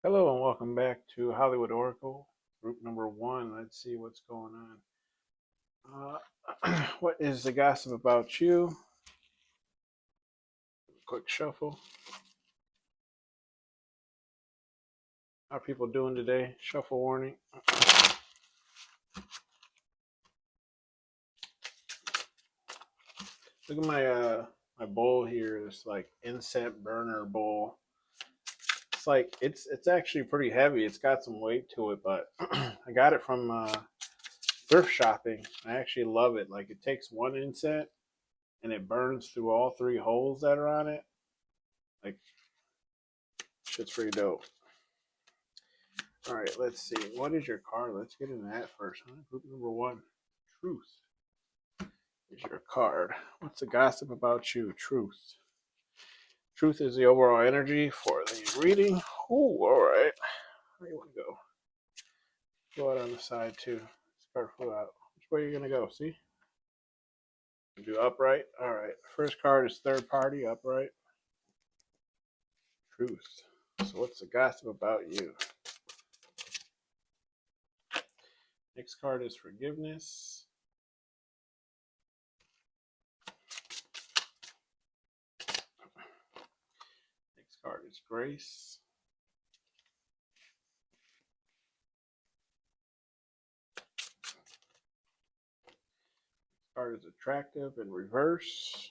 Hello and welcome back to Hollywood Oracle, group number one. Let's see what's going on. What is the gossip about you? Quick shuffle. How are people doing today? Shuffle warning. Look at my bowl here. This like incense burner bowl. It's actually pretty heavy. It's got some weight to it, but I got it from thrift shopping. I actually love it. Like it takes one incense and it burns through all three holes that are on it. Like shit's pretty dope. All right, let's see. What is your card? Let's get into that first. Huh? Group number one, truth is your card. What's the gossip about you? Truth. Truth is the overall energy for the reading. Oh, all right. Where do you want to go? Go out on the side too. This card flew out. Which way are you gonna go? See? Do upright. All right. First card is third party. Upright. Truth. So what's the gossip about you? Next card is forgiveness. Next card is grace. Next card is attractive in reverse.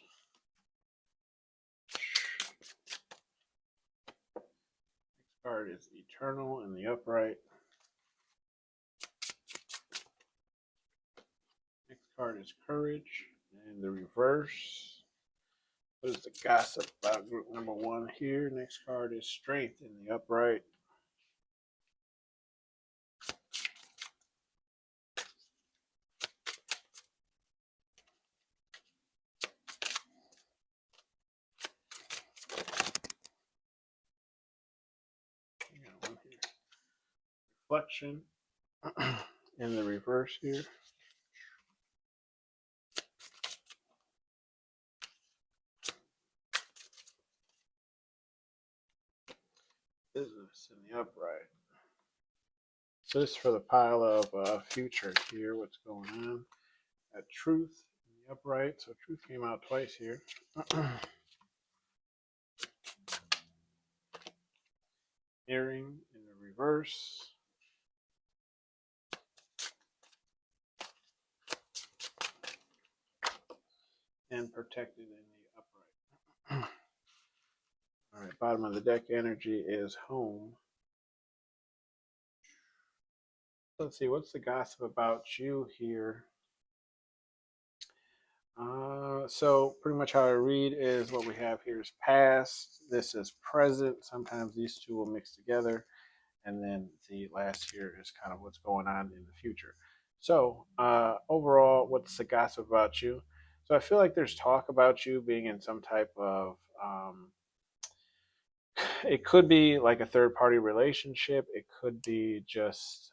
Next card is eternal in the upright. Next card is courage in the reverse. What is the gossip about group number one here? Next card is strength in the upright. One here. Reflection in the reverse here. Business in the upright. So this is for the pile of future here. What's going on? At truth in the upright. So truth came out twice here. Earring in the reverse. And protected in the upright. All right, bottom of the deck energy is home. Let's see, what's the gossip about you here? So pretty much how I read is what we have here is past, this is present. Sometimes these two will mix together. And then the last here is kind of what's going on in the future. So overall, what's the gossip about you? So I feel like there's talk about you being in some type of it could be like a third party relationship. It could be just,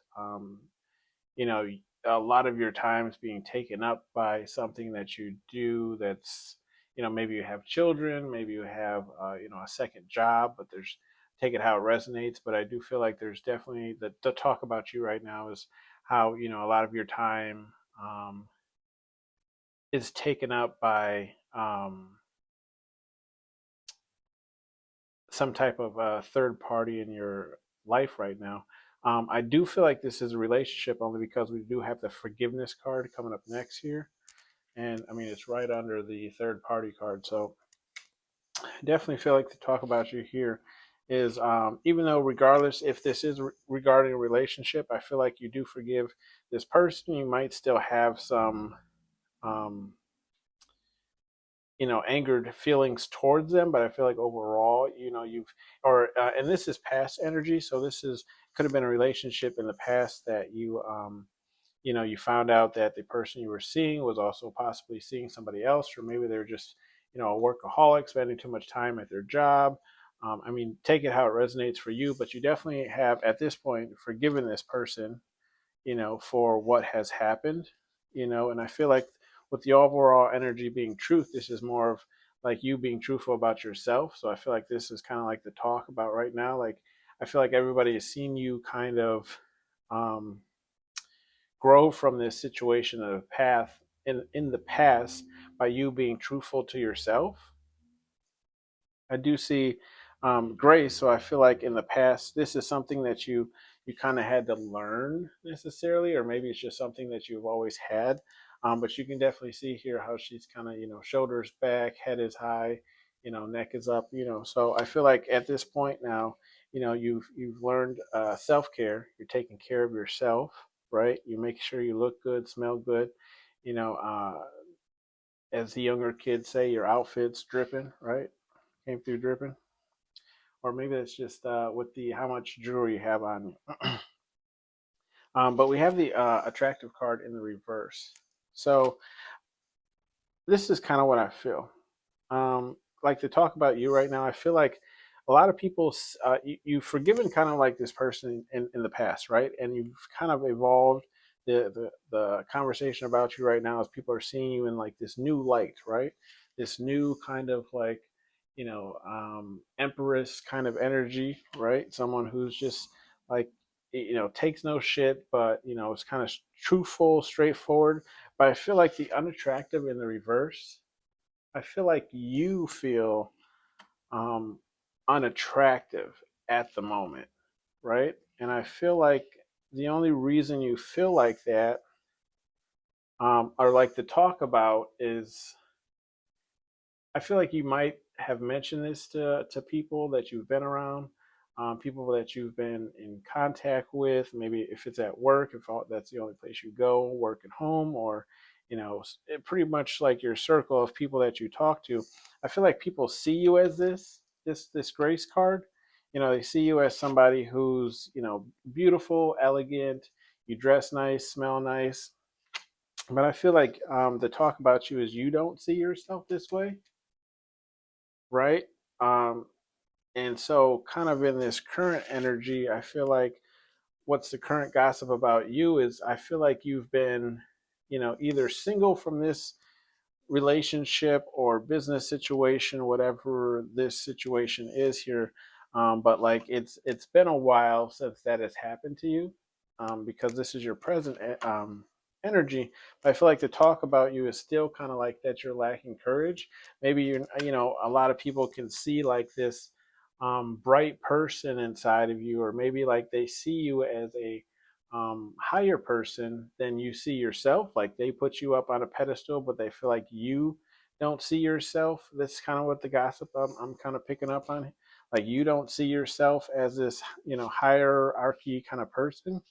you know, a lot of your time's being taken up by something that you do that's, you know, maybe you have children, maybe you have, you know, a second job, but there's, take it how it resonates. But I do feel like there's definitely the talk about you right now is how, you know, a lot of your time is taken up by, some type of third party in your life right now. I do feel like this is a relationship only because we do have the forgiveness card coming up next here. And I mean, it's right under the third party card. So I definitely feel like the talk about you here is, even though regardless if this is regarding a relationship, I feel like you do forgive this person. You might still have some, you know, angered feelings towards them, but I feel like overall, you know, you've, or and this is past energy, so this is, could have been a relationship in the past that you you found out that the person you were seeing was also possibly seeing somebody else, or maybe they're just, a workaholic spending too much time at their job. I mean, take it how it resonates for you, but you definitely have at this point forgiven this person, for what has happened, and I feel like with the overall energy being truth, this is more of like you being truthful about yourself. So I feel like this is kind of like the talk about right now. Like, I feel like everybody has seen you kind of um, grow from this situation of a path in the past by you being truthful to yourself. I do see grace. So I feel like in the past, this is something that you kind of had to learn necessarily, or maybe it's just something that you've always had. But you can definitely see here how she's kind of, shoulders back, head is high, neck is up. So I feel like at this point now, you've learned self care. You're taking care of yourself, right? You make sure you look good, smell good. You know, uh, as the younger kids say, your outfit's dripping, right? Came through dripping, or maybe it's just with the how much jewelry you have on you. But we have the attractive card in the reverse. So this is kind of what I feel. Like to talk about you right now, I feel like a lot of people, you've forgiven kind of like this person in the past, right? And you've kind of evolved the conversation about you right now as people are seeing you in like this new light, right? This new kind of like, empress kind of energy, right? Someone who's just like, takes no shit, but, is kind of truthful, straightforward. But I feel like the unattractive in the reverse, I feel like you feel um, unattractive at the moment, right? And I feel like the only reason you feel like that, or like to talk about, is I feel like you might have mentioned this to people that you've been around, people that you've been in contact with. Maybe if it's at work, if that's the only place you go, work at home, or pretty much like your circle of people that you talk to. I feel like people see you as this grace card. They see you as somebody who's beautiful, elegant. You dress nice, smell nice. But I feel like the talk about you is you don't see yourself this way, right? Um, and so, kind of in this current energy, I feel like what's the current gossip about you is I feel like you've been, either single from this relationship or business situation, whatever this situation is here. But like it's been a while since that has happened to you, because this is your present energy. But I feel like the talk about you is still kind of like that you're lacking courage. Maybe a lot of people can see like this bright person inside of you, or maybe like they see you as a higher person than you see yourself. Like they put you up on a pedestal, but they feel like you don't see yourself. That's kind of what the gossip I'm kind of picking up on. Like you don't see yourself as this, hierarchy kind of person.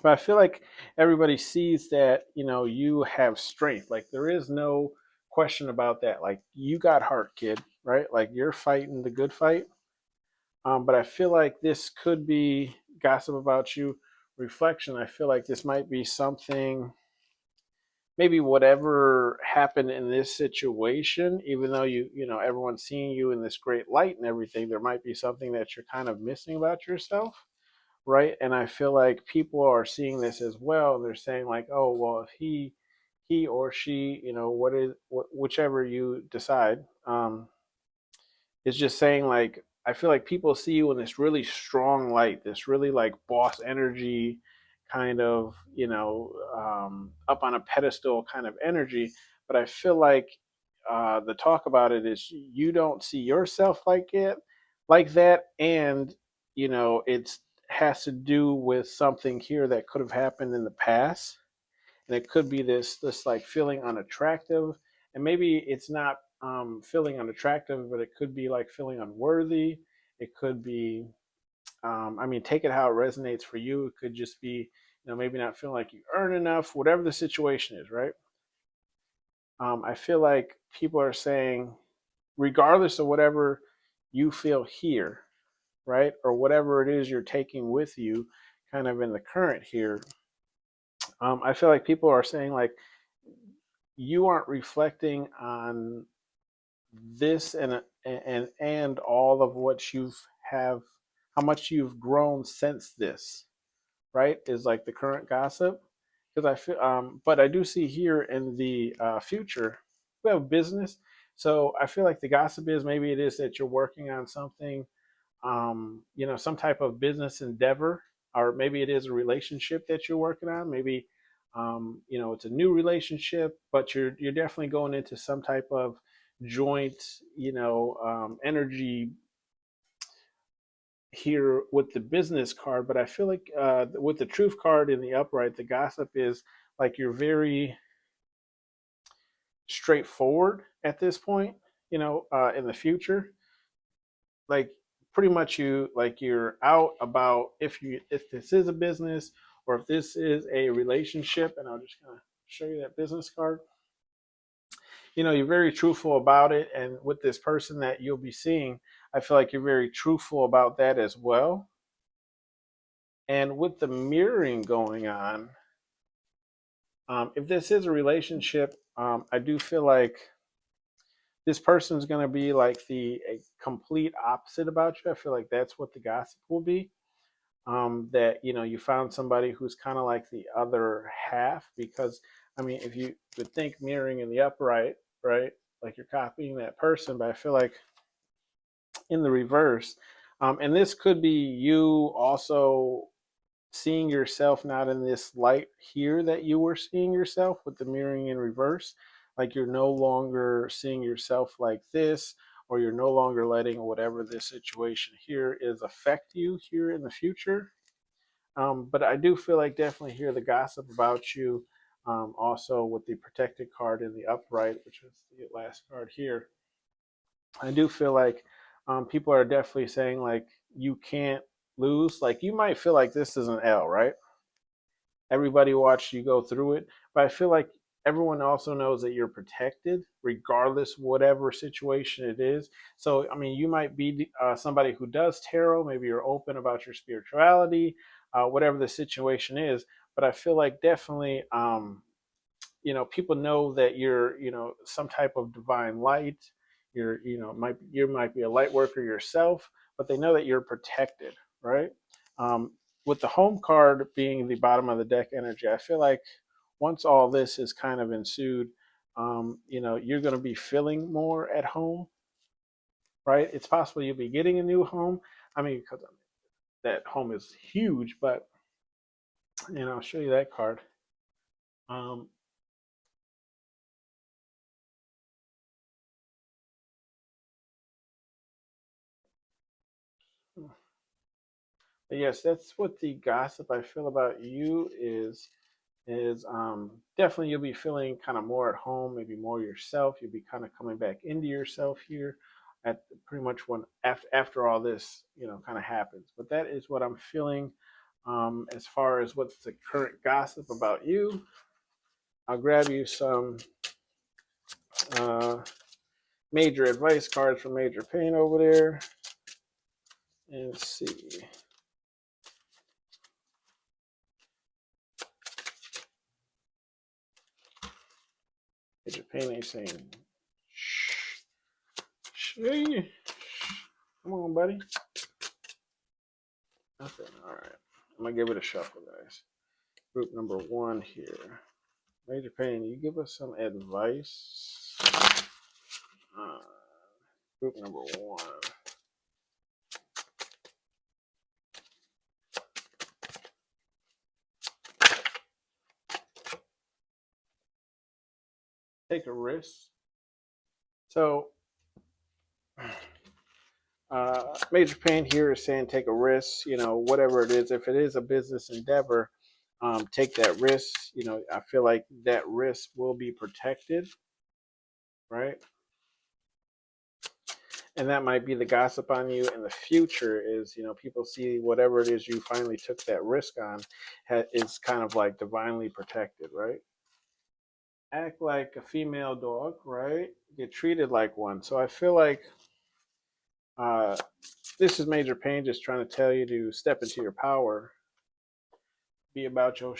But I feel like everybody sees that, you have strength. Like there is no question about that. Like you got heart, kid, right? Like you're fighting the good fight. But I feel like this could be gossip about you, reflection. I feel like this might be something, maybe whatever happened in this situation, even though everyone's seeing you in this great light and everything, there might be something that you're kind of missing about yourself, right? And I feel like people are seeing this as well. They're saying like, oh, well, if he or she, whichever you decide, is just saying like I feel like people see you in this really strong light, this really like boss energy kind of, up on a pedestal kind of energy. But I feel like the talk about it is you don't see yourself like that, and it's has to do with something here that could have happened in the past, and it could be this like feeling unattractive, and maybe it's not feeling unattractive, but it could be like feeling unworthy. It could be, I mean, take it how it resonates for you. It could just be, maybe not feeling like you earn enough, whatever the situation is, right? I feel like people are saying, regardless of whatever you feel here, right, or whatever it is you're taking with you, kind of in the current here, I feel like people are saying like you aren't reflecting on this and all of what you've have how much you've grown since this, right, is like the current gossip. Because I feel but I do see here in the future we have business, so I feel like the gossip is maybe it is that you're working on something, some type of business endeavor, or maybe it is a relationship that you're working on. Maybe, it's a new relationship, but you're definitely going into some type of joint, energy here with the business card. But I feel like with the truth card in the upright, the gossip is like you're very straightforward at this point, in the future, like pretty much you're out about if this is a business or if this is a relationship. And I'll just kind of show you that business card. You're very truthful about it, and with this person that you'll be seeing, I feel like you're very truthful about that as well. And with the mirroring going on, if this is a relationship, I do feel like this person's going to be like the a complete opposite about you. I feel like that's what the gossip will be. That you found somebody who's kind of like the other half. Because I mean, if you would think mirroring in the upright, right, like you're copying that person, but I feel like in the reverse, and this could be you also seeing yourself not in this light here that you were seeing yourself with the mirroring in reverse. Like you're no longer seeing yourself like this, or you're no longer letting whatever this situation here is affect you here in the future. But I do feel like definitely hear the gossip about you. Also with the protected card in the upright, which is the last card here, I do feel like people are definitely saying like you can't lose. Like you might feel like this is an L, right? Everybody watched you go through it, but I feel like everyone also knows that you're protected regardless whatever situation it is. So I mean, you might be somebody who does tarot. Maybe you're open about your spirituality, whatever the situation is. But I feel like definitely people know that you're some type of divine light. You're you might be a light worker yourself, but they know that you're protected, right? um, with the home card being the bottom of the deck energy, I feel like once all this is kind of ensued, you're going to be feeling more at home, right? It's possible you'll be getting a new home. I mean, because that home is huge, but I'll show you that card. um, But yes, that's what the gossip I feel about you is definitely you'll be feeling kind of more at home, maybe more yourself. You'll be kind of coming back into yourself here at pretty much when after all this kind of happens. But that is what I'm feeling as far as what's the current gossip about you. I'll grab you some uh, major advice cards from Major Pain over there and see. Major Pain ain't saying shh. Shh. Come on, buddy. Nothing. All right. I'm going to give it a shuffle, guys. Group number one here. Major Pain, you give us some advice. Uh, Group number one. Take a risk. So, Major Pain here is saying take a risk, whatever it is. If it is a business endeavor, take that risk. I feel like that risk will be protected, right? And that might be the gossip on you in the future is people see whatever it is you finally took that risk on is kind of like divinely protected, right? Act like a female dog, right? Get treated like one. So I feel like uh, this is Major Pain just trying to tell you to step into your power, be about your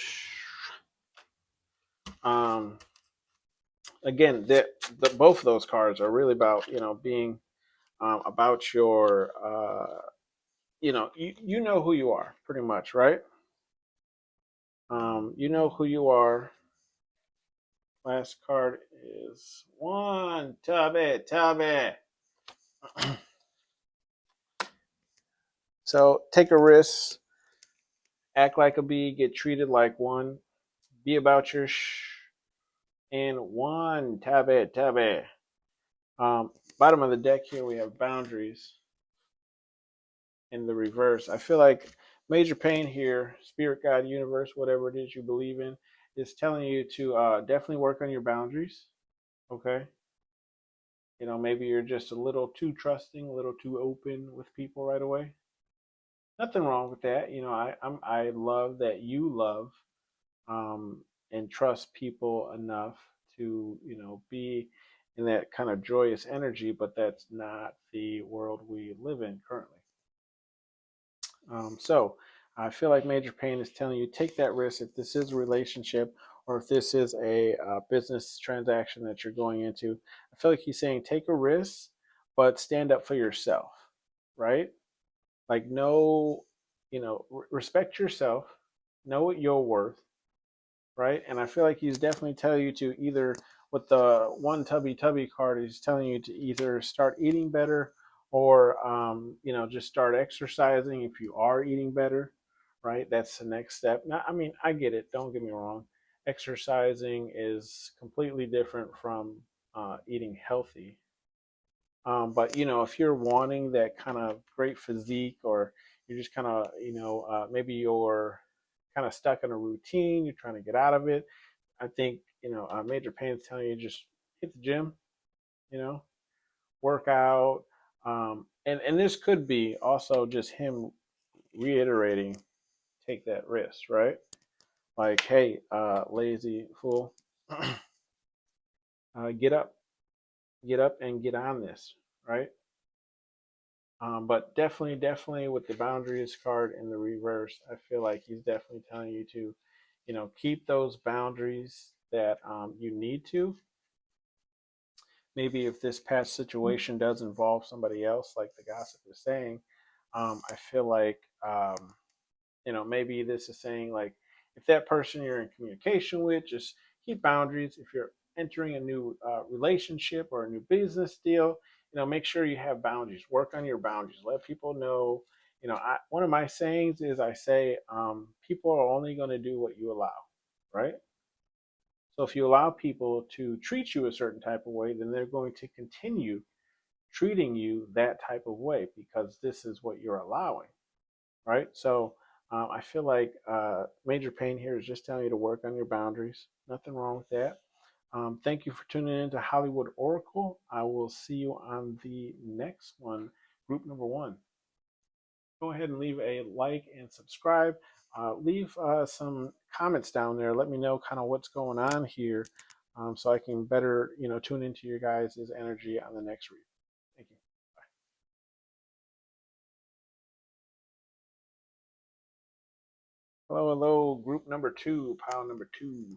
Again, both of those cards are really about, being about your, you know who you are pretty much, right? You know who you are. Last card is one. Tubby. So take a risk, act like a bee, get treated like one, be about your and one. Tabby. Bottom of the deck here, we have boundaries in the reverse. I feel like major pain here, spirit, God, universe, whatever it is you believe in, is telling you to definitely work on your boundaries. Okay. Maybe you're just a little too trusting, a little too open with people right away. Nothing wrong with that. I love that you love and trust people enough to be in that kind of joyous energy, but that's not the world we live in currently. So I feel like major pain is telling you take that risk if this is a relationship or if this is a business transaction that you're going into. I feel like he's saying take a risk, but stand up for yourself, right? Like know, respect yourself, know what you're worth, right? And I feel like he's definitely telling you to either, with the one tubby card, he's telling you to either start eating better or, just start exercising if you are eating better, right? That's the next step. Now, I mean, I get it. Don't get me wrong. Exercising is completely different from eating healthy. But if you're wanting that kind of great physique, or you're just kind of, maybe you're kind of stuck in a routine, you're trying to get out of it. I think major pain is telling you just hit the gym, you know, work out, and this could be also just him reiterating, take that risk, right? Like, hey, lazy fool, get up, and get on this, right? But definitely with the boundaries card in the reverse, I feel like he's definitely telling you to, keep those boundaries that you need to. Maybe if this past situation does involve somebody else, like the gossip is saying, I feel like, maybe this is saying like, if that person you're in communication with, just keep boundaries. If you're entering a new relationship or a new business deal, make sure you have boundaries. Work on your boundaries. Let people know. One of my sayings is I say, people are only going to do what you allow, right? So if you allow people to treat you a certain type of way, then they're going to continue treating you that type of way because this is what you're allowing, right? So I feel like major pain here is just telling you to work on your boundaries. Nothing wrong with that. Thank you for tuning in to Hollywood Oracle. I will see you on the next one, group number 1. Go ahead and leave a like and subscribe. Leave some comments down there. Let me know kind of what's going on here, so I can better, tune into your guys' energy on the next read. Thank you. Bye. Hello, group number 2, pile number 2.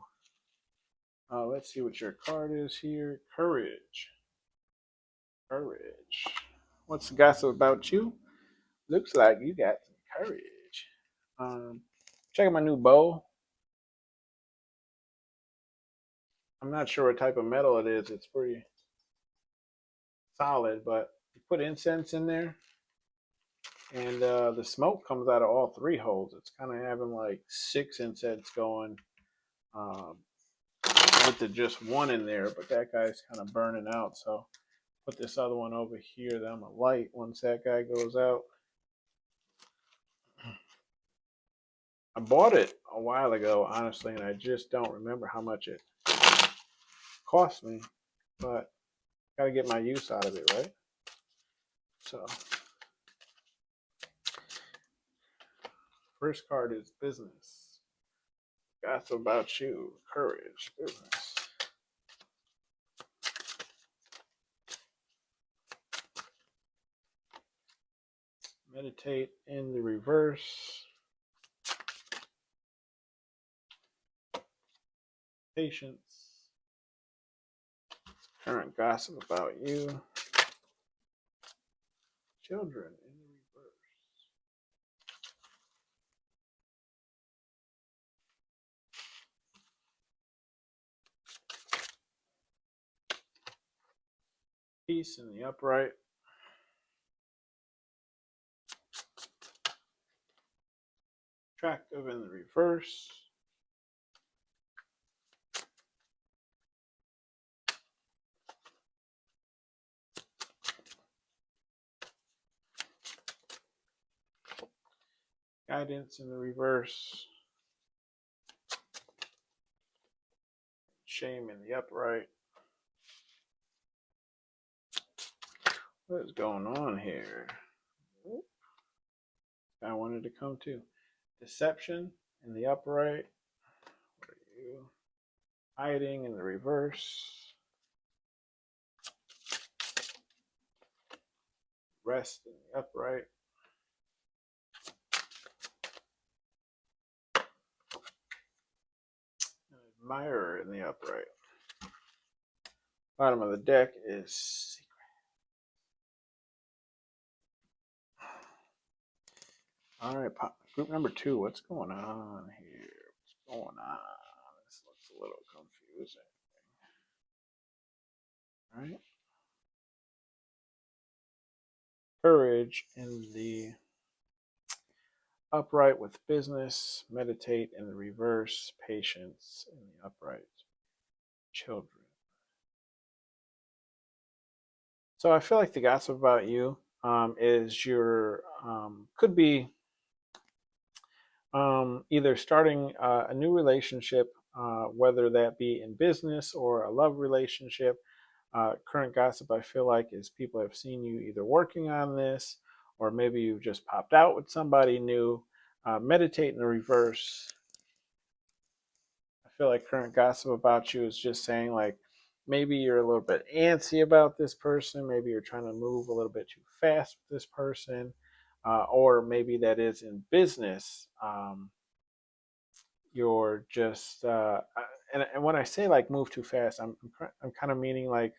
Let's see what your card is here. Courage. What's the gossip about you? Looks like you got some courage. Check out my new bow. I'm not sure what type of metal it is. It's pretty solid, but you put incense in there, and the smoke comes out of all 3 holes. It's kind of having like 6 incense going with the just one in there, but that guy's kind of burning out. So put this other one over here that I'm gonna light once that guy goes out. I bought it a while ago, honestly, and I just don't remember how much it cost me, but gotta get my use out of it, right? So first card is business. Gossip about you, courage, business. Meditate in the reverse. patience, current gossip about you, children in the reverse, peace in the upright, attractive in the reverse, guidance in the reverse, shame in the upright. What is going on here? I wanted to come to deception in the upright. What are you? Hiding in the reverse. Rest in the upright. Admirer in the upright. Bottom of the deck is secret. All right, group number 2. What's going on here? What's going on? This looks a little confusing. All right. Courage in the upright with business. Meditate in the reverse. Patience in the upright. Children. So I feel like the gossip about you is your could be either starting a new relationship, whether that be in business or a love relationship. Current gossip, I feel like, is people have seen you either working on this or maybe you've just popped out with somebody new. Meditate in the reverse. I feel like current gossip about you is just saying, like, maybe you're a little bit antsy about this person. Maybe you're trying to move a little bit too fast with this person. Or maybe that is in business. You're just, and when I say like move too fast, I'm kind of meaning like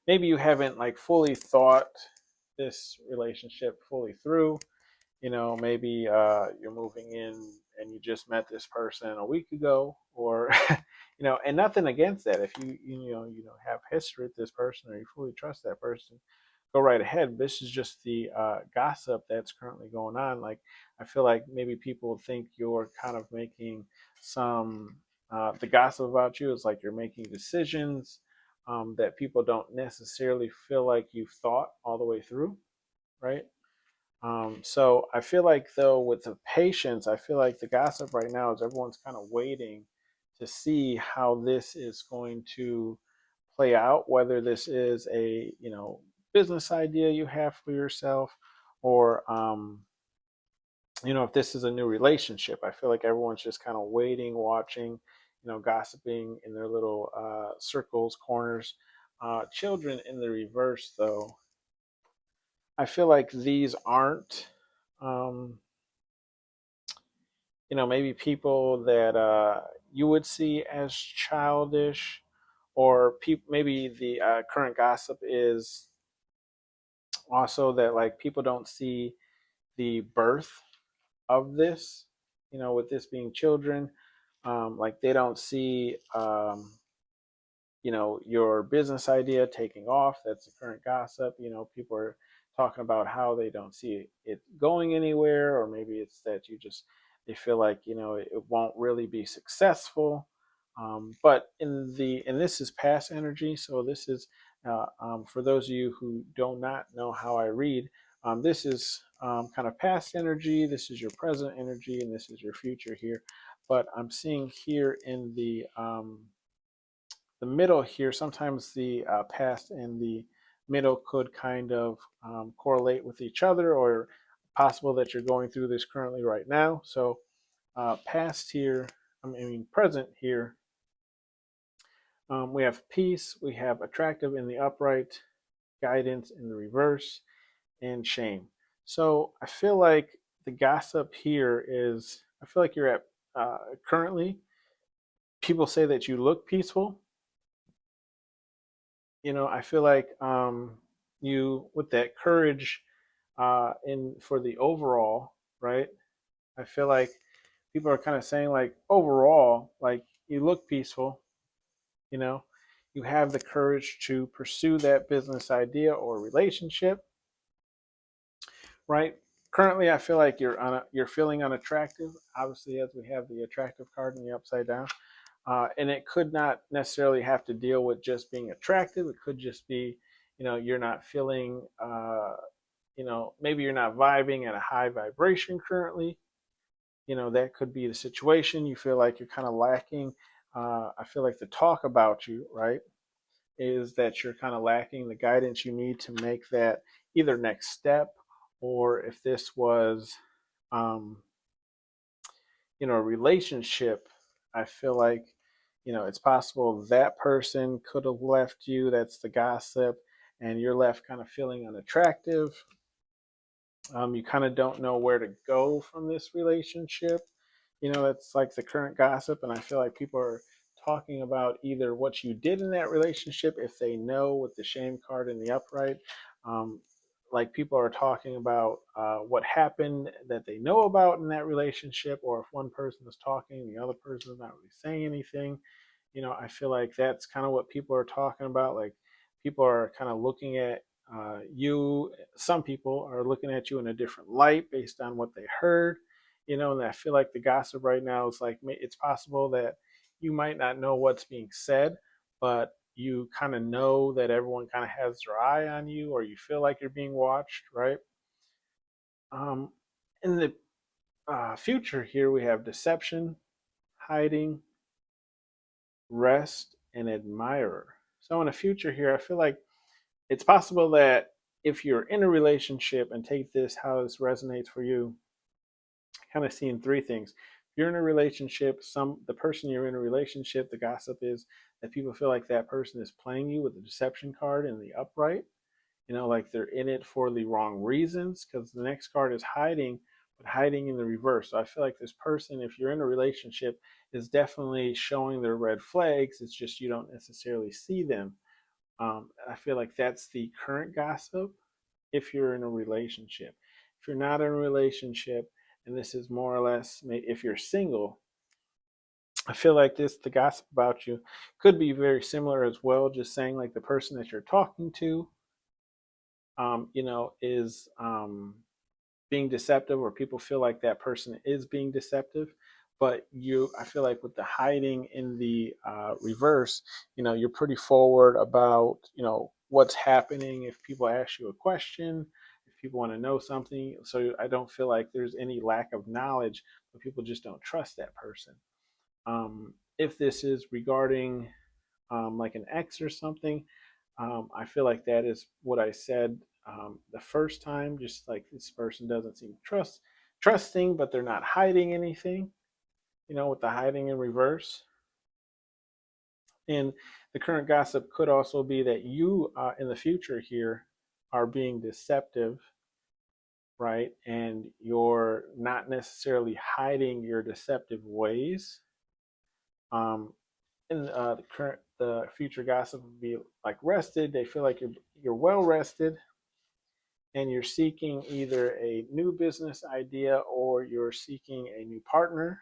maybe you haven't like fully thought this relationship fully through. Maybe you're moving in and you just met this person a week ago, or and nothing against that. If you have history with this person or you fully trust that person, go right ahead. This is just the gossip that's currently going on. Like, I feel like maybe people think you're kind of making some the gossip about you is like you're making decisions that people don't necessarily feel like you've thought all the way through, right? So I feel like, though, with the patience, I feel like the gossip right now is everyone's kind of waiting to see how this is going to play out, whether this is a business idea you have for yourself, or if this is a new relationship. I feel like everyone's just kind of waiting, watching, gossiping in their little circles, corners. Children in the reverse, though, I feel like these aren't, um, maybe people that you would see as childish, or maybe the current gossip is also that like people don't see the birth of this, with this being children, like they don't see your business idea taking off. That's the current gossip. People are talking about how they don't see it going anywhere, or maybe it's that they feel like it won't really be successful. But and this is past energy, so this is for those of you who do not know how I read. This is kind of past energy. This is your present energy, and this is your future here. But I'm seeing here in the middle here, sometimes the past and the middle could kind of correlate with each other, or possible that you're going through this currently right now. So past here, present here, we have peace, we have attractive in the upright, guidance in the reverse, and shame. So I feel like the gossip here is, I feel like you're at currently people say that you look peaceful. I feel like you, with that courage in for the overall, right? I feel like people are kind of saying like overall, like you look peaceful, you know, you have the courage to pursue that business idea or relationship, right? Currently, I feel like you're feeling unattractive. Obviously, as we have the attractive card in the upside down, and it could not necessarily have to deal with just being attractive. It could just be, you're not feeling, maybe you're not vibing at a high vibration currently. That could be the situation. You feel like you're kind of lacking. I feel like the talk about you, right, is that you're kind of lacking the guidance you need to make that either next step, or if this was, um, a relationship, I feel like, it's possible that person could have left you. That's the gossip, and you're left kind of feeling unattractive. You kind of don't know where to go from this relationship. That's like the current gossip, and I feel like people are talking about either what you did in that relationship, if they know, with the shame card in the upright. Um, like people are talking about what happened that they know about in that relationship, or if one person is talking, the other person is not really saying anything. I feel like that's kind of what people are talking about. Like people are kind of looking at you. Some people are looking at you in a different light based on what they heard. And I feel like the gossip right now is like it's possible that you might not know what's being said, but you kind of know that everyone kind of has their eye on you, or you feel like you're being watched, right? Um, in the future here, we have deception, hiding, rest, and admirer. So in the future here, I feel like it's possible that if you're in a relationship, and take this how this resonates for you, kind of seeing three things. If you're in a relationship, the person you're in a relationship, the gossip is that people feel like that person is playing you with the deception card in the upright. Like they're in it for the wrong reasons, because the next card is hiding, but hiding in the reverse. So I feel like this person, if you're in a relationship, is definitely showing their red flags. It's just you don't necessarily see them. I feel like that's the current gossip if you're in a relationship. If you're not in a relationship, and this is more or less, if you're single, I feel like the gossip about you could be very similar as well. Just saying like the person that you're talking to, is being deceptive, or people feel like that person is being deceptive. But I feel like with the hiding in the reverse, you're pretty forward about, what's happening. If people ask you a question, if people want to know something, so I don't feel like there's any lack of knowledge, but people just don't trust that person. If this is regarding like an ex or something, I feel like that is what I said the first time. Just like this person doesn't seem trusting, but they're not hiding anything. With the hiding in reverse. And the current gossip could also be that you, in the future here, are being deceptive, right? And you're not necessarily hiding your deceptive ways. In the future gossip would be like rested. They feel like you're well rested, and you're seeking either a new business idea, or you're seeking a new partner.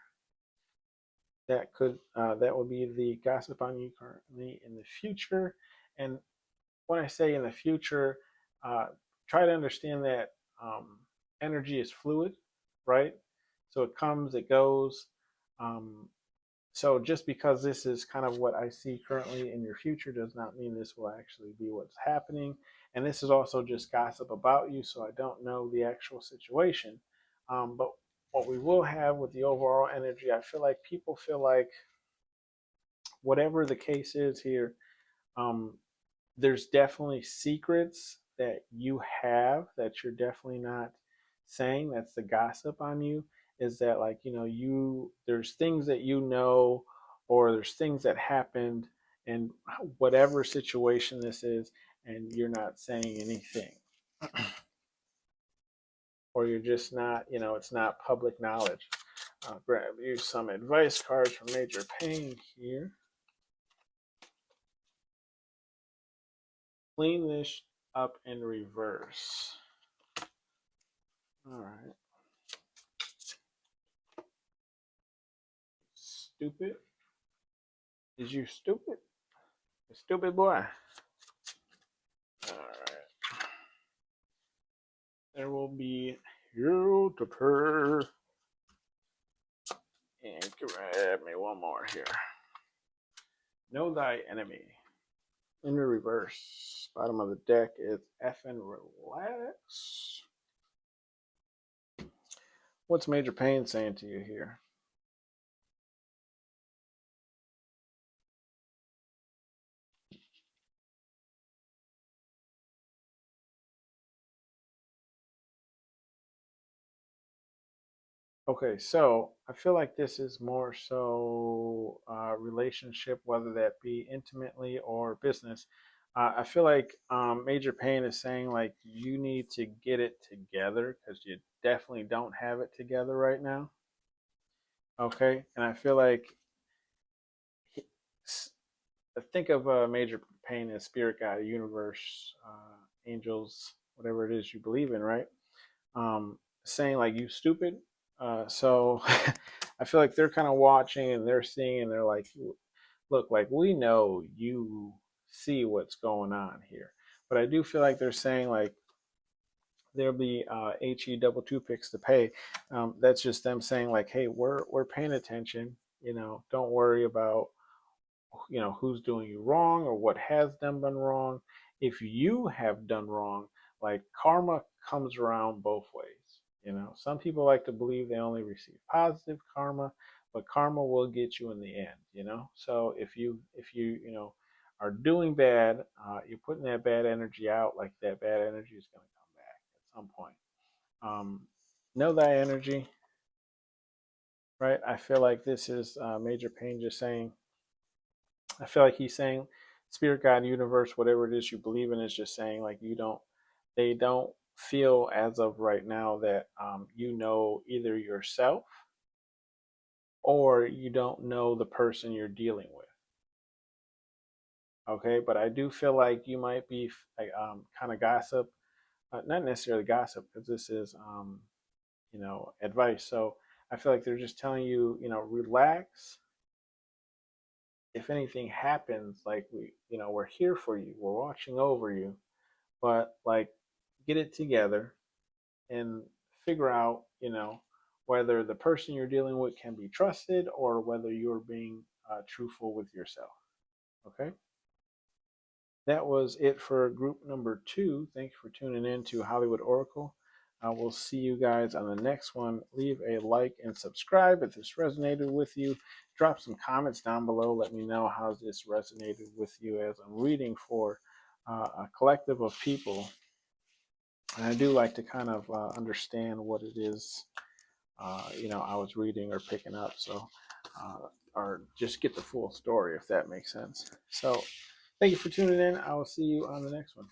That would be the gossip on you currently in the future. And when I say in the future, uh, try to understand that energy is fluid, right? So it comes, it goes. Um, so just because this is kind of what I see currently in your future does not mean this will actually be what's happening. And this is also just gossip about you, so I don't know the actual situation. But what we will have with the overall energy, I feel like people feel like whatever the case is here, um, there's definitely secrets that you have that you're definitely not saying. That's the gossip on you. Is that like, there's things that or there's things that happened in whatever situation this is, and you're not saying anything, or you're just not, it's not public knowledge. I'll grab you some advice cards from Major Payne here. Clean this up in reverse. All right. Stupid. Is you stupid? Stupid boy. All right. There will be you to purr. And grab me one more here. Know thy enemy. In the reverse. Bottom of the deck is effing relax. What's Major Payne saying to you here? Okay, so I feel like this is more so relationship, whether that be intimately or business. I feel like Major Payne is saying like you need to get it together because you definitely don't have it together right now. Okay, and I feel like think of Major Payne as spirit guide, universe, angels, whatever it is you believe in, right? Saying like you stupid. So I feel like they're kind of watching and they're seeing and they're like, look, like we know you see what's going on here, but I do feel like they're saying like there'll be he double two picks to pay. That's just them saying like, hey, we're paying attention. You know, don't worry about who's doing you wrong or what has them done wrong. If you have done wrong, like karma comes around both ways. Some people like to believe they only receive positive karma, but karma will get you in the end. So if you are doing bad, you're putting that bad energy out, like that bad energy is going to come back at some point. Know thy energy, right? I feel like this is Major Payne just saying, I feel like he's saying, spirit, God, universe, whatever it is you believe in, is just saying like they don't feel as of right now that either yourself or you don't know the person you're dealing with. Okay, but I do feel like you might be kind of gossip, not necessarily gossip, because this is advice. So I feel like they're just telling you, relax. If anything happens, like we're here for you, we're watching over you, but like get it together and figure out, whether the person you're dealing with can be trusted or whether you're being truthful with yourself. Okay. That was it for group number 2. Thanks for tuning in to Hollywood Oracle. I will see you guys on the next one. Leave a like and subscribe if this resonated with you. Drop some comments down below. Let me know how this resonated with you as I'm reading for a collective of people. And I do like to kind of understand what it is, I was reading or picking up. So, or just get the full story, if that makes sense. So, thank you for tuning in. I will see you on the next one.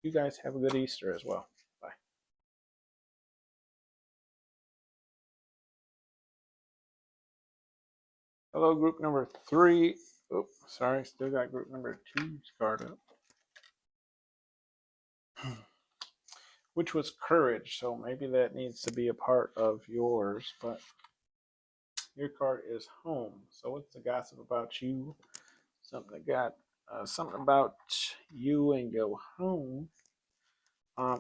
You guys have a good Easter as well. Bye. Hello, group number 3. Oh, sorry, still got group number 2 card up. Which was courage, so maybe that needs to be a part of yours, but your card is home. So what's the gossip about you? Something about you and your home.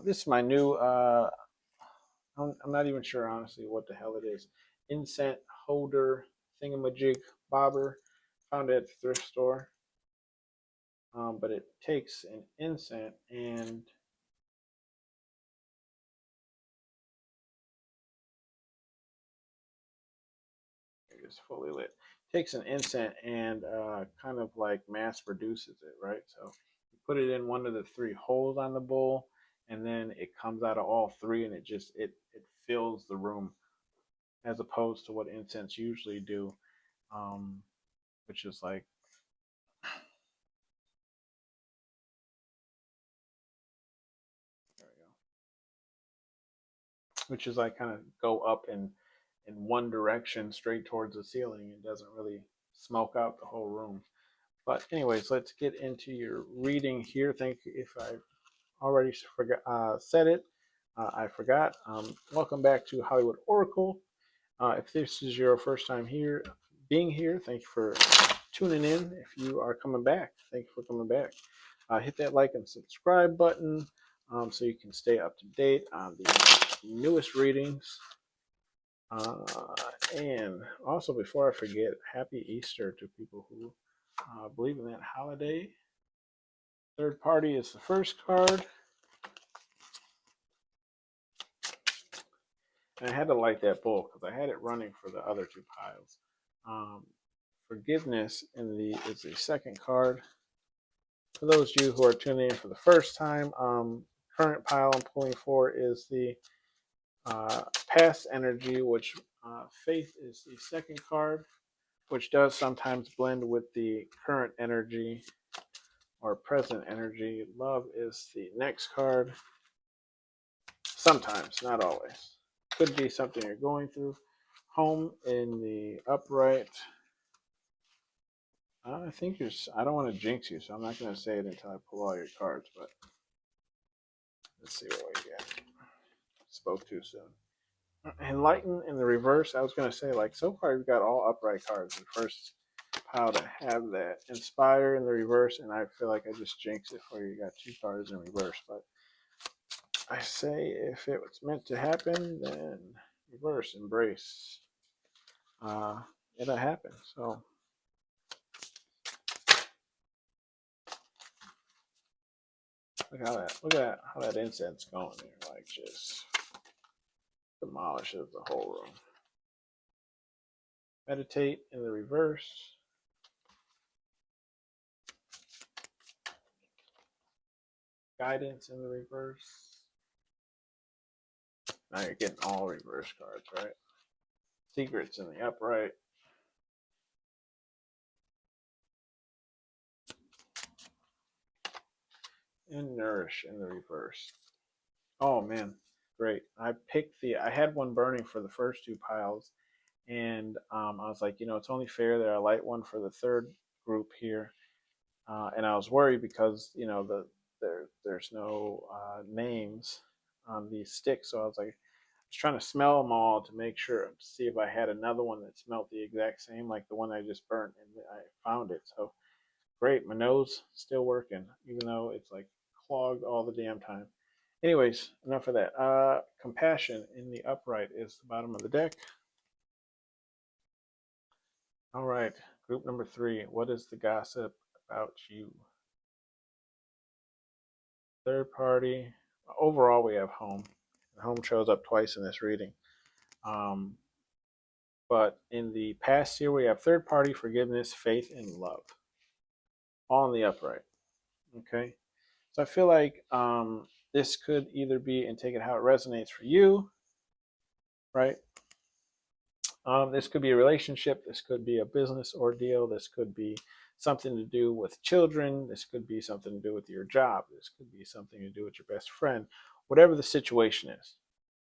This is my new, I'm not even sure honestly what the hell it is. Incense holder thingamajig bobber. Found it at the thrift store. But it takes an incense and it is fully lit. Takes an incense and kind of like mass produces it, right? So you put it in one of the 3 holes on the bowl, and then it comes out of all 3, and it fills the room, as opposed to what incense usually do, which is like, there we go, which is like kind of go up and in one direction straight towards the ceiling. It doesn't really smoke out the whole room. But anyways, let's get into your reading here. Thank you. If I already said it, I forgot. Welcome back to Hollywood Oracle. If this is your first time being here, thank you for tuning in. If you are coming back, thank you for coming back. Hit that like and subscribe button so you can stay up to date on the newest readings. And also, before I forget, happy Easter to people who believe in that holiday. Third party is the first card. And I had to light that bowl because I had it running for the other two piles. Forgiveness is the second card. For those of you who are tuning in for the first time, current pile I'm pulling for is the past energy, which faith is the second card, which does sometimes blend with the current energy or present energy. Love is the next card. Sometimes, not always. Could be something you're going through. Home in the upright. I think I don't want to jinx you, so I'm not going to say it until I pull all your cards, but let's see what we get. Spoke too soon. Enlighten in the reverse. I was going to say, like, so far you've got all upright cards. The first pile to have that. Inspire in the reverse, and I feel like I just jinxed it for you. You got two cards in reverse, but I say if it was meant to happen, then reverse, embrace. It'll happen. So look at how that incense going there, like just demolishes the whole room. Meditate in the reverse. Guidance in the reverse. Now you're getting all reverse cards, right? Secrets in the upright. And nourish in the reverse. Oh man, great. I had one burning for the first two piles, and I was like, it's only fair that I light one for the third group here. And I was worried because there's no names on these sticks, so I was trying to smell them all to make sure to see if I had another one that smelled the exact same like the one I just burnt, and I found it. So great, my nose still working, even though it's like clogged all the damn time. Anyways, enough of that. Compassion in the upright is the bottom of the deck. All right, group number 3. What is the gossip about you? Third party. Overall, we have home. Home shows up twice in this reading. But in the past year, we have third party, forgiveness, faith, and love. All in the upright. Okay. So I feel like this could either be, and take it how it resonates for you, right? This could be a relationship. This could be a business ordeal. This could be something to do with children. This could be something to do with your job. This could be something to do with your best friend. Whatever the situation is,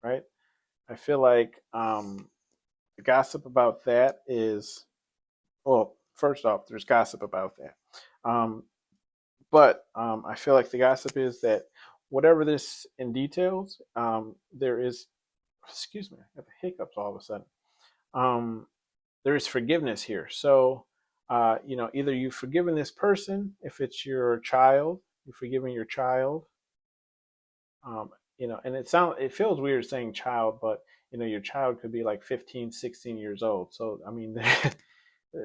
right? I feel like the gossip about that is, well, first off, there's gossip about that. But I feel like the gossip is that whatever this in details, there is, excuse me, I got the hiccups all of a sudden. There is forgiveness here. So, either you've forgiven this person, if it's your child, you've forgiven your child. And it feels weird saying child, but your child could be like 15, 16 years old. So, I mean,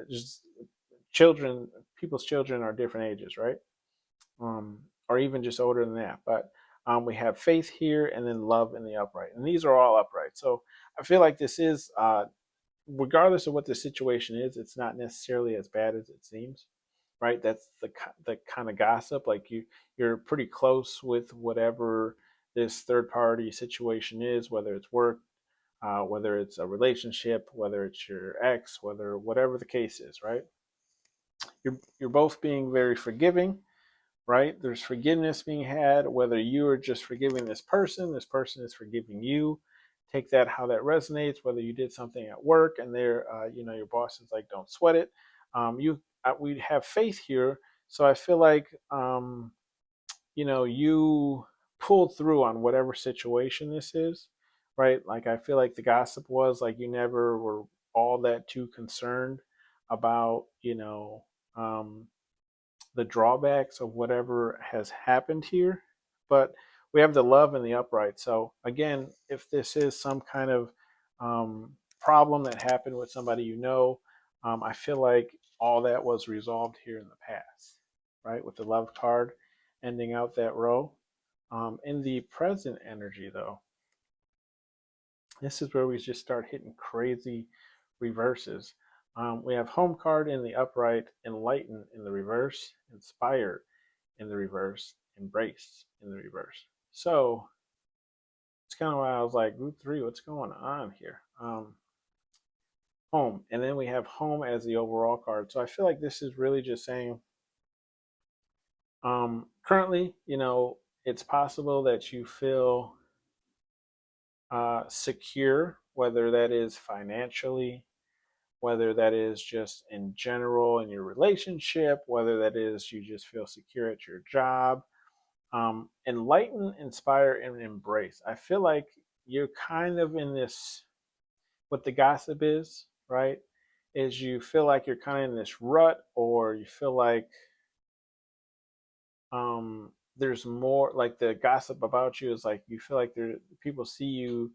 just people's children are different ages, right? Or even just older than that. But we have faith here, and then love in the upright. And these are all upright. So I feel like this is, regardless of what the situation is, it's not necessarily as bad as it seems, right? That's the kind of gossip. Like you're pretty close with whatever this third party situation is, whether it's work, whether it's a relationship, whether it's your ex, whatever the case is, right? You're both being very forgiving, right? There's forgiveness being had, whether you are just forgiving this person is forgiving you. take that how that resonates. Whether you did something at work and there, your boss is like, don't sweat it. We have faith here, so I feel like you pulled through on whatever situation this is, right? Like I feel like the gossip was like you never were all that too concerned about, the drawbacks of whatever has happened here. But we have the love and the upright. So again, if this is some kind of problem that happened with somebody I feel like all that was resolved here in the past, right? With the love card ending out that row. In the present energy, though, this is where we just start hitting crazy reverses. We have home card in the upright, enlighten in the reverse, inspire in the reverse, embrace in the reverse. So it's kind of why I was like, group three, what's going on here? Home. And then we have home as the overall card. So I feel like this is really just saying, currently, it's possible that you feel secure, whether that is financially, whether that is just in general in your relationship, whether that is you just feel secure at your job. Enlighten, inspire, and embrace. I feel like you're kind of in this, what the gossip is, right? Is you feel like you're kind of in this rut, or you feel like there's more, like the gossip about you is like you feel like people see you,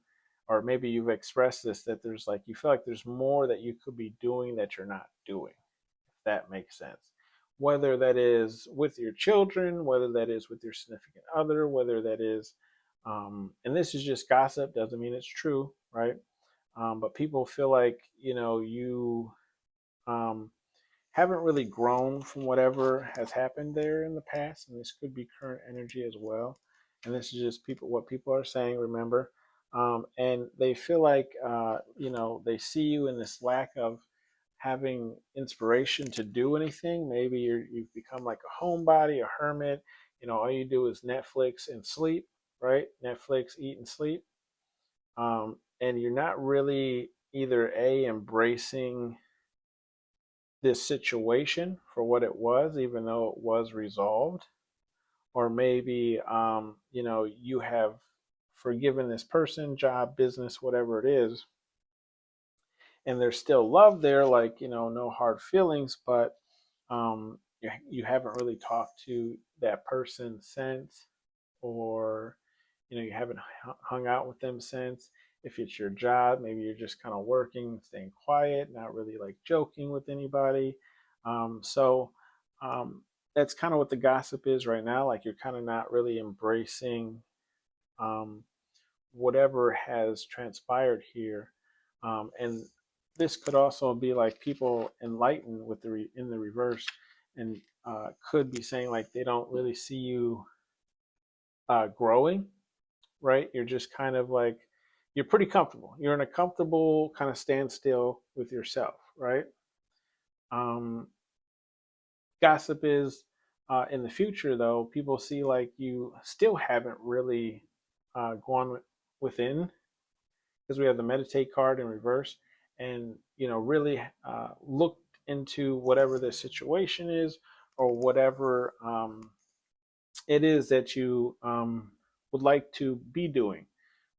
or maybe you've expressed this, that there's like you feel like there's more that you could be doing that you're not doing, if that makes sense. Whether that is with your children, whether that is with your significant other, whether that is and this is just gossip, doesn't mean it's true, right? But people feel like you um, haven't really grown from whatever has happened there in the past, and this could be current energy as well. And this is just what people are saying. Remember, and they feel like they see you in this lack of having inspiration to do anything. Maybe you've become like a homebody, a hermit. All you do is Netflix and sleep, right? Netflix, eat, and sleep. And you're not really either embracing this situation for what it was, even though it was resolved, or maybe you have forgiven this person, job, business, whatever it is, and there's still love there, like no hard feelings, but you haven't really talked to that person since, or you haven't hung out with them since. If it's your job, maybe you're just kind of working, staying quiet, not really like joking with anybody. So that's kind of what the gossip is right now. Like you're kind of not really embracing um, whatever has transpired here. And this could also be like people enlightened with in the reverse, and could be saying like they don't really see you growing, right? You're just kind of like, you're pretty comfortable. You're in a comfortable kind of standstill with yourself, right? Um, Gossip is in the future, though, people see like you still haven't really gone within, because we have the meditate card in reverse, and really looked into whatever the situation is, or whatever it is that you would like to be doing,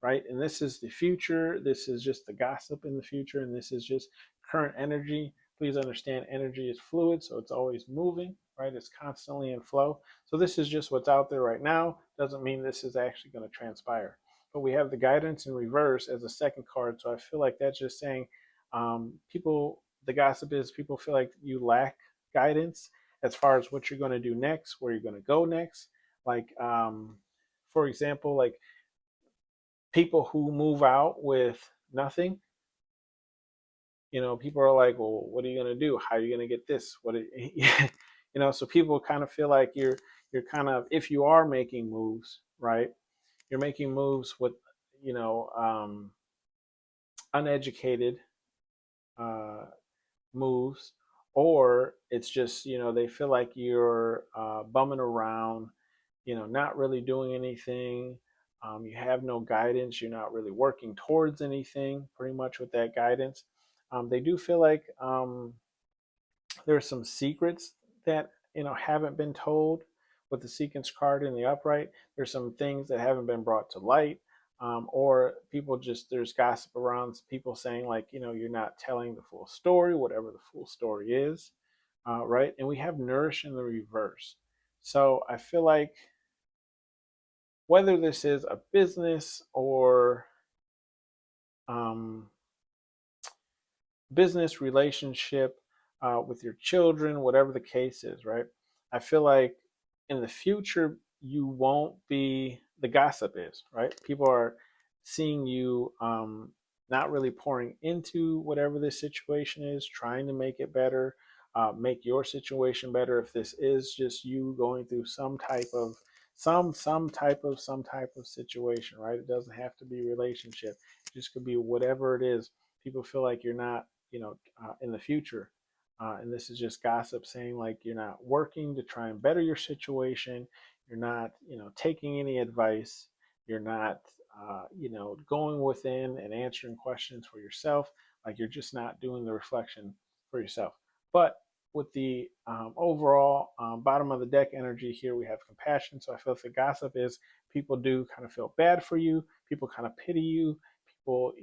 right? And this is the future. This is just the gossip in the future, and this is just current energy. Please understand, energy is fluid, so it's always moving, right? It's constantly in flow. So this is just what's out there right now. Doesn't mean this is actually going to transpire. But we have the guidance in reverse as a second card, so I feel like that's just saying people. The gossip is people feel like you lack guidance as far as what you're going to do next, where you're going to go next. Like, for example, like people who move out with nothing, people are like, well, what are you going to do? How are you going to get this? So people kind of feel like you're kind of, if you are making moves, right? You're making moves with, you know, um, uneducated uh, moves, or it's just, they feel like you're bumming around, not really doing anything. You have no guidance. You're not really working towards anything pretty much with that guidance. They do feel like there's some secrets that haven't been told with the sequence card in the upright. There's some things that haven't been brought to light, or people just there's gossip around people saying like you're not telling the full story, whatever the full story is, right? And we have nourish in the reverse. So I feel like whether this is a business or um, business relationship with your children, whatever the case is, right? I feel like in the future, you won't be the gossip is, right? People are seeing you not really pouring into whatever this situation is, trying to make it better, make your situation better. If this is just you going through some type of situation, right? It doesn't have to be relationship. It just could be whatever it is. People feel like you're not in the future. And this is just gossip saying like you're not working to try and better your situation. You're not, taking any advice. You're not, going within and answering questions for yourself. Like you're just not doing the reflection for yourself. But with the overall bottom of the deck energy here, we have compassion. So I feel like the gossip is people do kind of feel bad for you. People kind of pity you. People,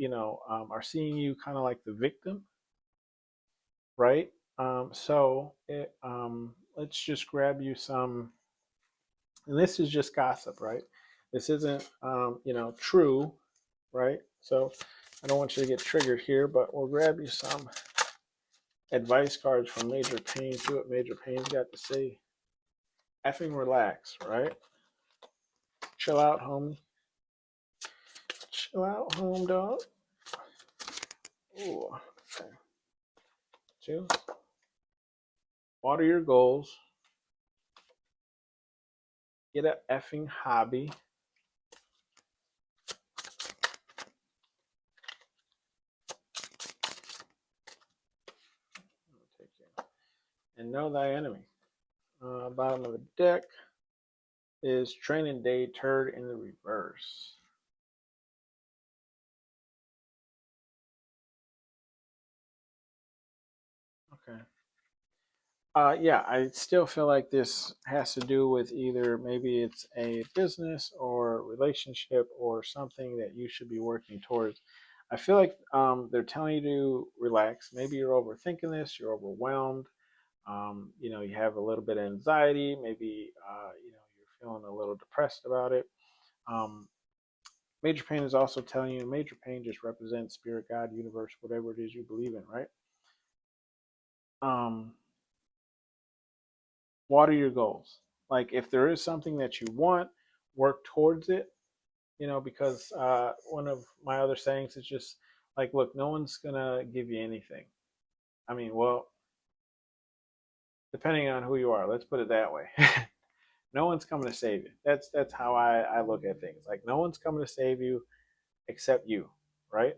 are seeing you kind of like the victim, right? Let's just grab you some, and this is just gossip, right? This isn't, true, right? So I don't want you to get triggered here, but we'll grab you some advice cards from Major Pain. See what Major Pain's got to say. Effing relax, right? Chill out, homie. Chill out, home dog. Ooh, okay. Two. Water your goals. Get a effing hobby. And know thy enemy. Bottom of the deck is training day turd in the reverse. Okay. Yeah, I still feel like this has to do with either maybe it's a business or relationship or something that you should be working towards. I feel like they're telling you to relax. Maybe you're overthinking this, you're overwhelmed. You have a little bit of anxiety. Maybe, you're feeling a little depressed about it. Um, Major pain is also telling you major pain just represents spirit, God, universe, whatever it is you believe in, right? Um, what are your goals? Like if there is something that you want, work towards it, because one of my other sayings is just like, look, no one's going to give you anything. I mean, well, depending on who you are, let's put it that way. No one's coming to save you. That's how I look at things. Like no one's coming to save you except you, right?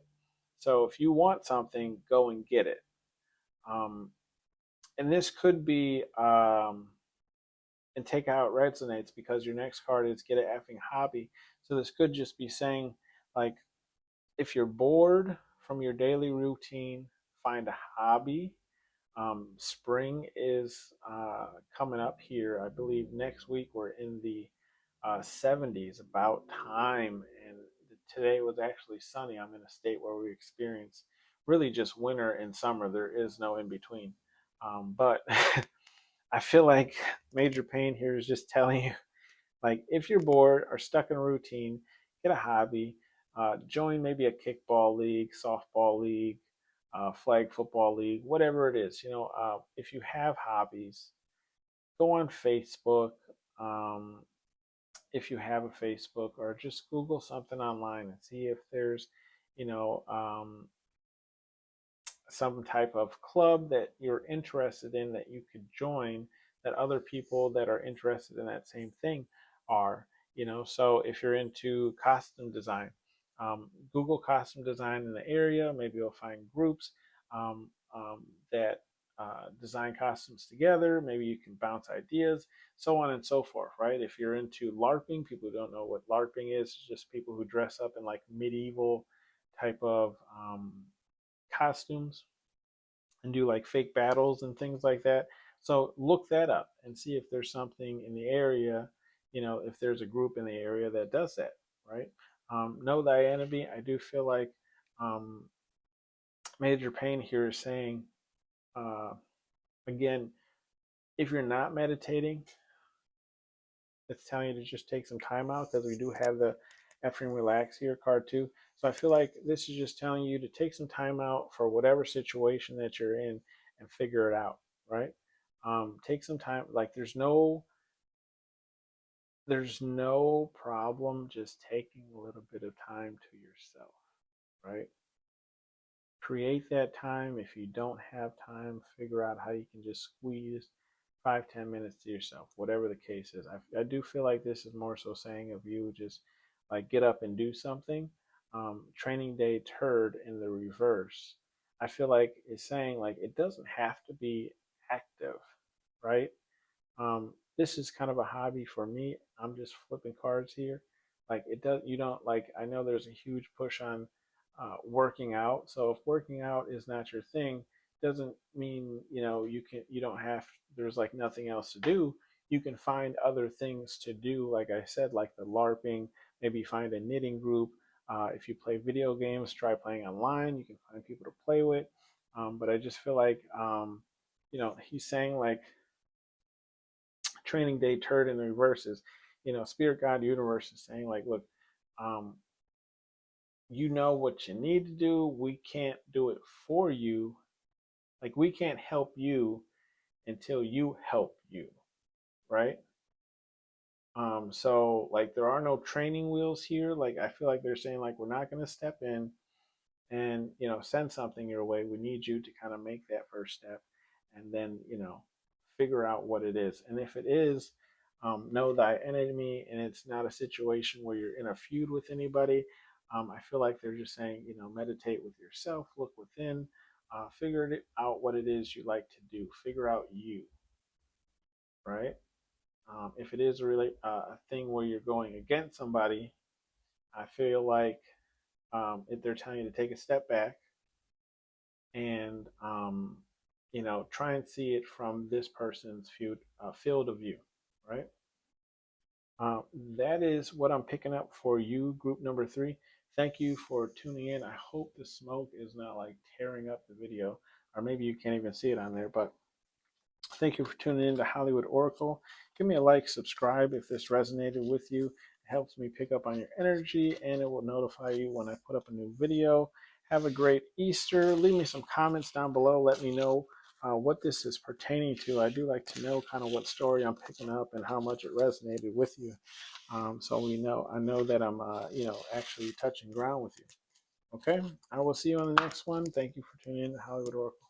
So if you want something, go and get it. Um, and this could be and take how it resonates because your next card is get an effing hobby. So this could just be saying like if you're bored from your daily routine, find a hobby. Spring is coming up here. I believe next week we're in the 70s, about time. And today was actually sunny. I'm in a state where we experience really just winter and summer. There is no in between. But I feel like Major Pain here is just telling you, like, if you're bored or stuck in a routine, get a hobby. Join maybe a kickball league, softball league, flag football league, whatever it is. If you have hobbies, go on Facebook. Um, if you have a Facebook, or just Google something online and see if there's, you know, um, some type of club that you're interested in that you could join that other people that are interested in that same thing are. So if you're into costume design, Google costume design in the area. Maybe you'll find groups that design costumes together. Maybe you can bounce ideas, so on and so forth, right? If you're into LARPing, people who don't know what LARPing is, it's just people who dress up in like medieval type of costumes and do like fake battles and things like that. So look that up and see if there's something in the area, if there's a group in the area that does that, right? Know thy enemy. I do feel like um, Major Pain here is saying, uh, again, if you're not meditating, it's telling you to just take some time out because we do have the Ephraim Relax here card too. So I feel like this is just telling you to take some time out for whatever situation that you're in and figure it out, right? Take some time. Like there's no problem just taking a little bit of time to yourself, right? Create that time. If you don't have time, figure out how you can just squeeze 5-10 minutes to yourself, whatever the case is. I do feel like this is more so saying of you just like get up and do something. Training day turd in the reverse, I feel like it's saying like it doesn't have to be active, right? This is kind of a hobby for me. I'm just flipping cards here. Like it does, you don't like. I know there's a huge push on working out. So if working out is not your thing, doesn't mean you don't have. There's like nothing else to do. You can find other things to do. Like I said, like the LARPing. Maybe find a knitting group. If you play video games, try playing online. You can find people to play with. But I just feel like he's saying like training day turd in the reverse is, Spirit God Universe is saying like, look, um, you know what you need to do. We can't do it for you. Like we can't help you until you help you, right? So like there are no training wheels here. Like I feel like they're saying like we're not going to step in and send something your way. We need you to kind of make that first step and then figure out what it is. And if it is know thy enemy and it's not a situation where you're in a feud with anybody, I feel like they're just saying meditate with yourself, look within, figure it out what it is you like to do, figure out you, right? If it is a thing where you're going against somebody, I feel like if they're telling you to take a step back and try and see it from this person's field of view, right? That is what I'm picking up for you, group number 3. Thank you for tuning in. I hope the smoke is not like tearing up the video, or maybe you can't even see it on there, but thank you for tuning in to Hollywood Oracle. Give me a like, subscribe if this resonated with you. It helps me pick up on your energy, and it will notify you when I put up a new video. Have a great Easter. Leave me some comments down below. Let me know what this is pertaining to. I do like to know kind of what story I'm picking up and how much it resonated with you. So I know that I'm, actually touching ground with you. Okay, I will see you on the next one. Thank you for tuning in to Hollywood Oracle.